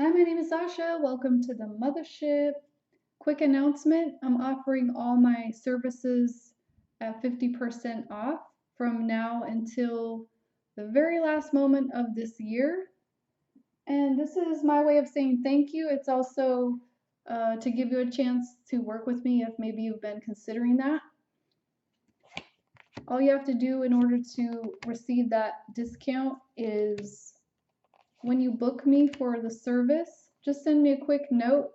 Hi, my name is Sazsha. Welcome to the Muthaship. Quick announcement, I'm offering all my services at 50% off from now until the very last moment of this year. And this is my way of saying thank you. It's also to give you a chance to work with me if maybe you've been considering that. All you have to do in order to receive that discount is when you book me for the service, just send me a quick note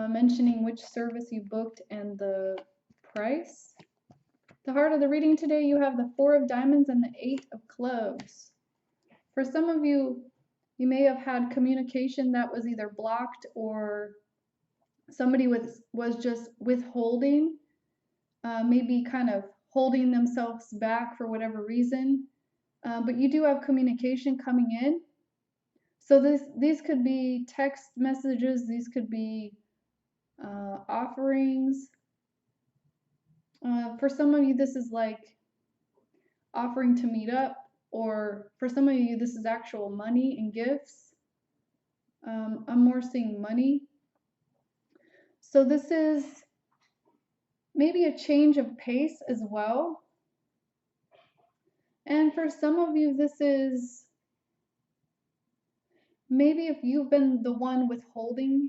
mentioning which service you booked and the price. The heart of the reading today, you have the 4 of Diamonds and the 8 of Clubs. For some of you, you may have had communication that was either blocked or somebody was just withholding, maybe kind of holding themselves back for whatever reason. But you do have communication coming in. So these could be text messages, these could be offerings. For some of you, this is like offering to meet up, or for some of you, this is actual money and gifts. I'm more seeing money. So this is maybe a change of pace as well. And for some of you, this is maybe if you've been the one withholding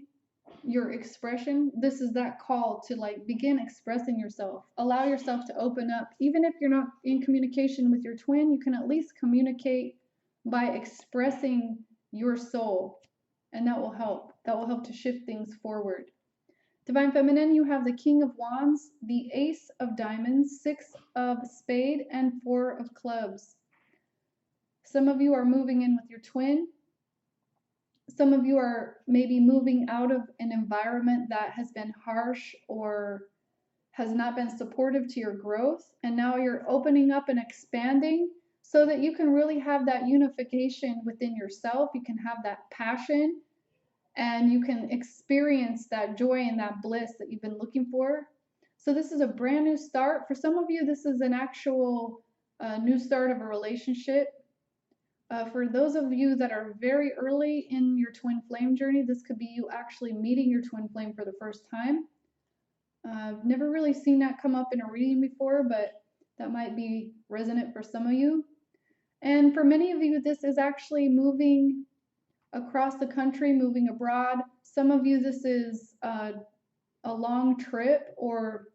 your expression, this is that call to like begin expressing yourself. Allow yourself to open up. Even if you're not in communication with your twin, you can at least communicate by expressing your soul, and that will help. That will help to shift things forward. Divine Feminine, you have the King of Wands, the Ace of Diamonds, 6 of Spade, and 4 of Clubs. Some of you are moving in with your twin. Some of you are maybe moving out of an environment that has been harsh or has not been supportive to your growth, and now you're opening up and expanding so that you can really have that unification within yourself. You can have that passion and you can experience that joy and that bliss that you've been looking for. So this is a brand new start. For some of you, this is an actual new start of a relationship. For those of you that are very early in your twin flame journey, this could be you actually meeting your twin flame for the first time. I've never really seen that come up in a reading before, but that might be resonant for some of you. And for many of you, this is actually moving across the country, moving abroad. Some of you, this is a long trip or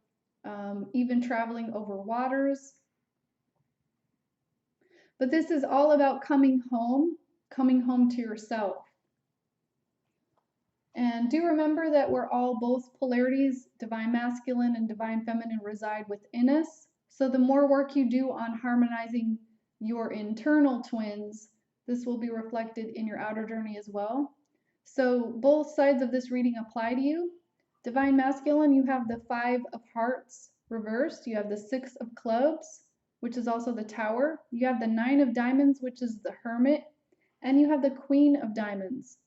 even traveling over waters. But this is all about coming home to yourself. And do remember that we're all both polarities, divine masculine and divine feminine, reside within us. So the more work you do on harmonizing your internal twins, this will be reflected in your outer journey as well. So both sides of this reading apply to you. Divine masculine, you have the 5 of Hearts reversed. You have the 6 of Clubs, which is also the Tower. You have the 9 of Diamonds, which is the Hermit. And you have the Queen of Diamonds.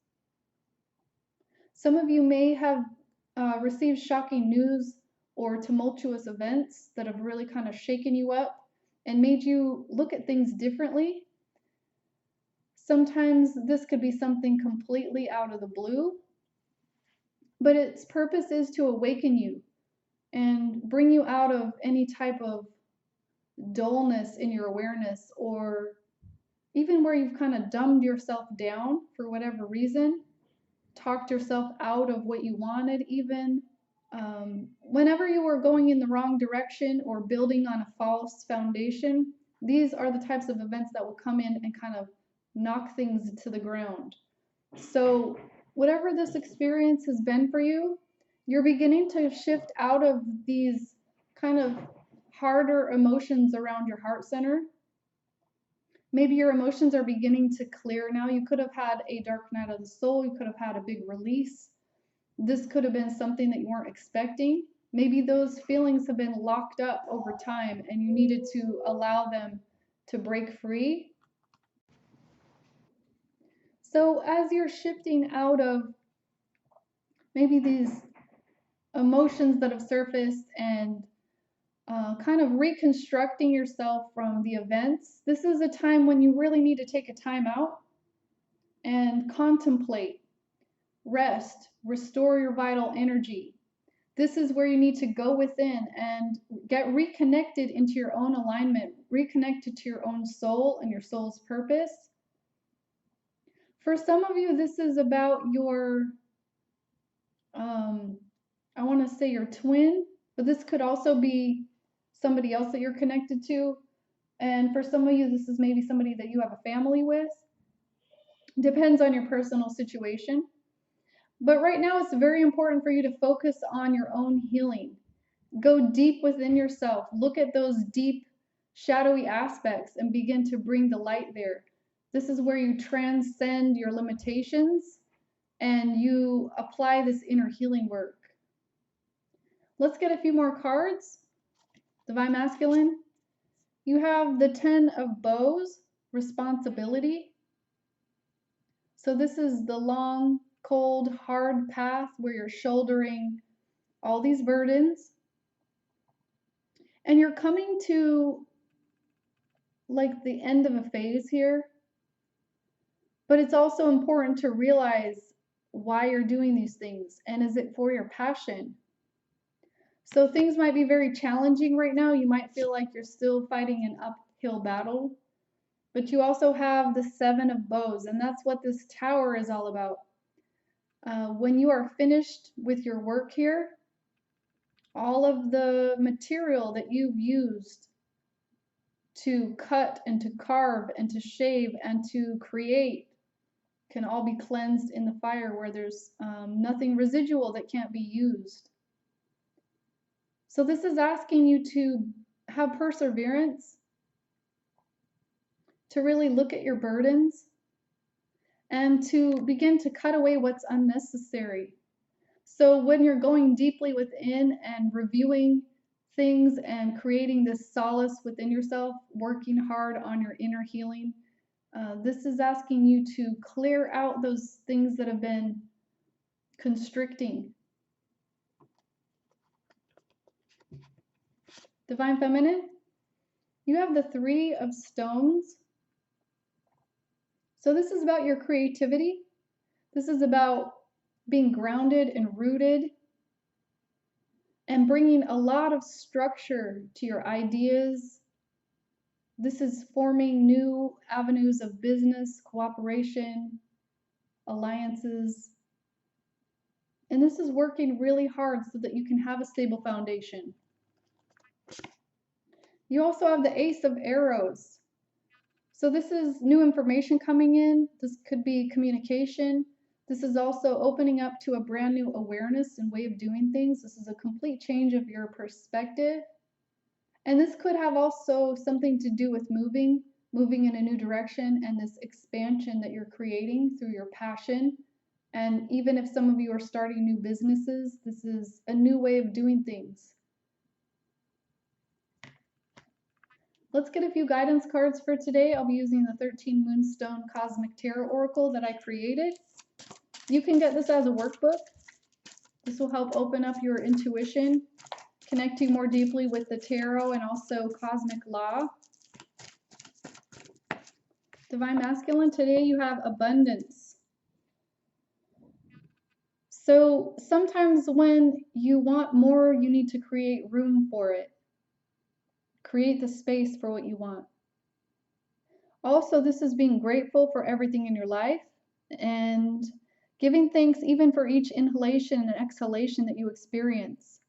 Some of you may have received shocking news or tumultuous events that have really kind of shaken you up and made you look at things differently. Sometimes this could be something completely out of the blue, but its purpose is to awaken you and bring you out of any type of dullness in your awareness, or even where you've kind of dumbed yourself down for whatever reason, talked yourself out of what you wanted even. Whenever you were going in the wrong direction or building on a false foundation, these are the types of events that will come in and kind of knock things to the ground. So whatever this experience has been for you, you're beginning to shift out of these kind of harder emotions around your heart center. Maybe your emotions are beginning to clear now. You could have had a dark night of the soul. You could have had a big release. This could have been something that you weren't expecting. Maybe those feelings have been locked up over time and you needed to allow them to break free. So as you're shifting out of maybe these emotions that have surfaced and kind of reconstructing yourself from the events, this is a time when you really need to take a time out and contemplate. rest, restore your vital energy. This is where you need to go within and get reconnected into your own alignment, reconnected to your own soul and your soul's purpose. For some of you, this is about your, I want to say your twin, but this could also be somebody else that you're connected to. And for some of you, this is maybe somebody that you have a family with. Depends on your personal situation. But right now, it's very important for you to focus on your own healing. Go deep within yourself. Look at those deep, shadowy aspects and begin to bring the light there. This is where you transcend your limitations and you apply this inner healing work. Let's get a few more cards. Divine Masculine. You have the 10 of Bows, responsibility. So this is the long, cold, hard path where you're shouldering all these burdens. And you're coming to like the end of a phase here. But it's also important to realize why you're doing these things. And is it for your passion? So things might be very challenging right now. You might feel like you're still fighting an uphill battle. But you also have the 7 of Bows, and that's what this tower is all about. When you are finished with your work here, all of the material that you've used to cut and to carve and to shave and to create can all be cleansed in the fire where there's nothing residual that can't be used. So this is asking you to have perseverance, to really look at your burdens, and to begin to cut away what's unnecessary. So when you're going deeply within and reviewing things and creating this solace within yourself, working hard on your inner healing, this is asking you to clear out those things that have been constricting. Divine Feminine, you have the 3 of Stones. So this is about your creativity. This is about being grounded and rooted and bringing a lot of structure to your ideas. This is forming new avenues of business, cooperation, alliances. And this is working really hard so that you can have a stable foundation. You also have the Ace of Arrows. So this is new information coming in. This could be communication. This is also opening up to a brand new awareness and way of doing things. This is a complete change of your perspective. And this could have also something to do with moving in a new direction and this expansion that you're creating through your passion. And even if some of you are starting new businesses, this is a new way of doing things. Let's get a few guidance cards for today. I'll be using the 13 Moonstone Cosmic Tarot Oracle that I created. You can get this as a workbook. This will help open up your intuition, connect you more deeply with the tarot and also cosmic law. Divine Masculine, today you have abundance. So sometimes when you want more, you need to create room for it. Create the space for what you want. Also, this is being grateful for everything in your life and giving thanks even for each inhalation and exhalation that you experience.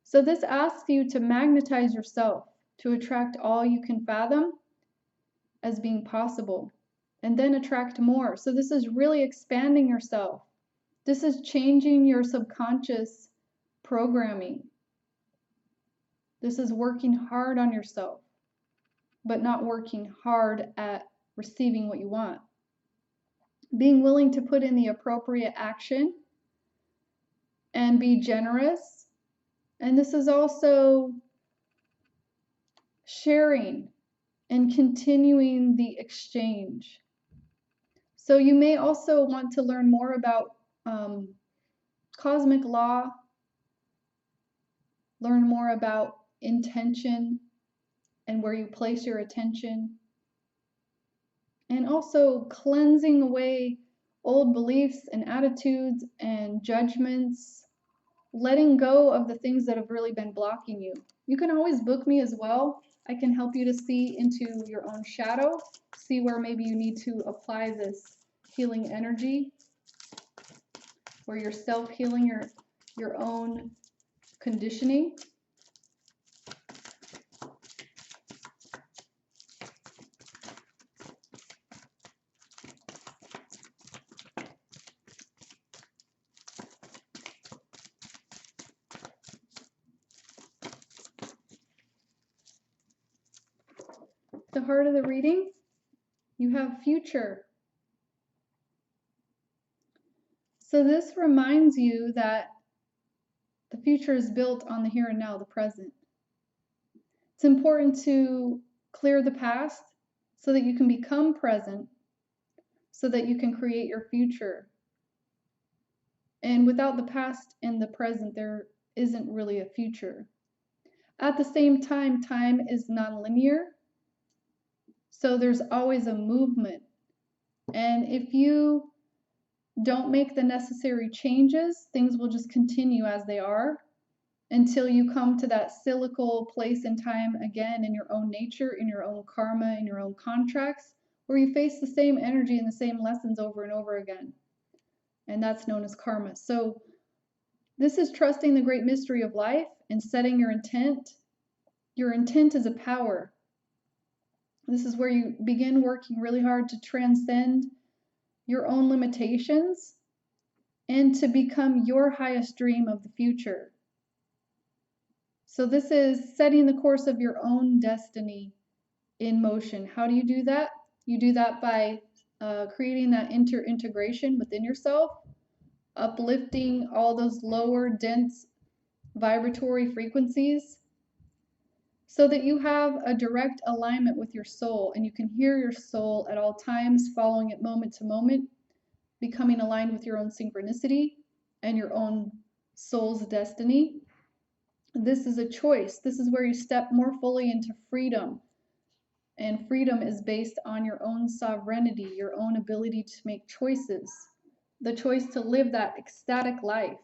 So this asks you to magnetize yourself to attract all you can fathom as being possible, and then attract more. So this is really expanding yourself. This is changing your subconscious programming. This is working hard on yourself, but not working hard at receiving what you want. Being willing to put in the appropriate action and be generous. And this is also sharing and continuing the exchange. So you may also want to learn more about cosmic law, learn more about intention and where you place your attention, and also cleansing away old beliefs and attitudes and judgments, letting go of the things that have really been blocking you. You can always book me as well. I can help you to see into your own shadow, see where maybe you need to apply this healing energy, where you're self-healing your own conditioning. The heart of the reading, you have future. So this reminds you that the future is built on the here and now, the present. It's important to clear the past so that you can become present, so that you can create your future. And without the past and the present, there isn't really a future. At the same time, time is nonlinear, so there's always a movement. And if you don't make the necessary changes, things will just continue as they are until you come to that cyclical place in time again in your own nature, in your own karma, in your own contracts, where you face the same energy and the same lessons over and over again. And that's known as karma. So this is trusting the great mystery of life and setting your intent. Your intent is a power. This is where you begin working really hard to transcend your own limitations and to become your highest dream of the future. So this is setting the course of your own destiny in motion. How do you do that? You do that by creating that integration within yourself, uplifting all those lower, dense, vibratory frequencies, so that you have a direct alignment with your soul and you can hear your soul at all times, following it moment to moment, becoming aligned with your own synchronicity and your own soul's destiny. This is a choice. This is where you step more fully into freedom. And freedom is based on your own sovereignty, your own ability to make choices, the choice to live that ecstatic life.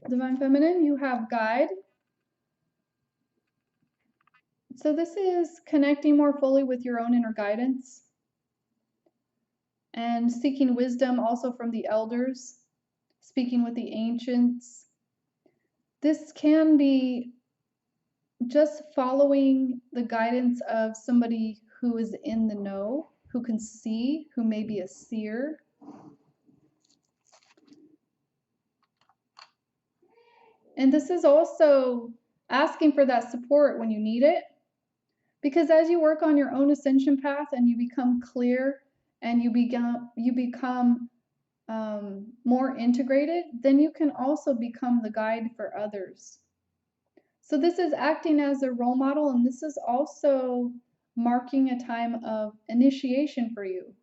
Divine Feminine, you have guide. So this is connecting more fully with your own inner guidance and seeking wisdom also from the elders, speaking with the ancients. This can be just following the guidance of somebody who is in the know, who can see, who may be a seer. And this is also asking for that support when you need it. Because as you work on your own ascension path and you become clear and you become more integrated, then you can also become the guide for others. So this is acting as a role model, and this is also marking a time of initiation for you.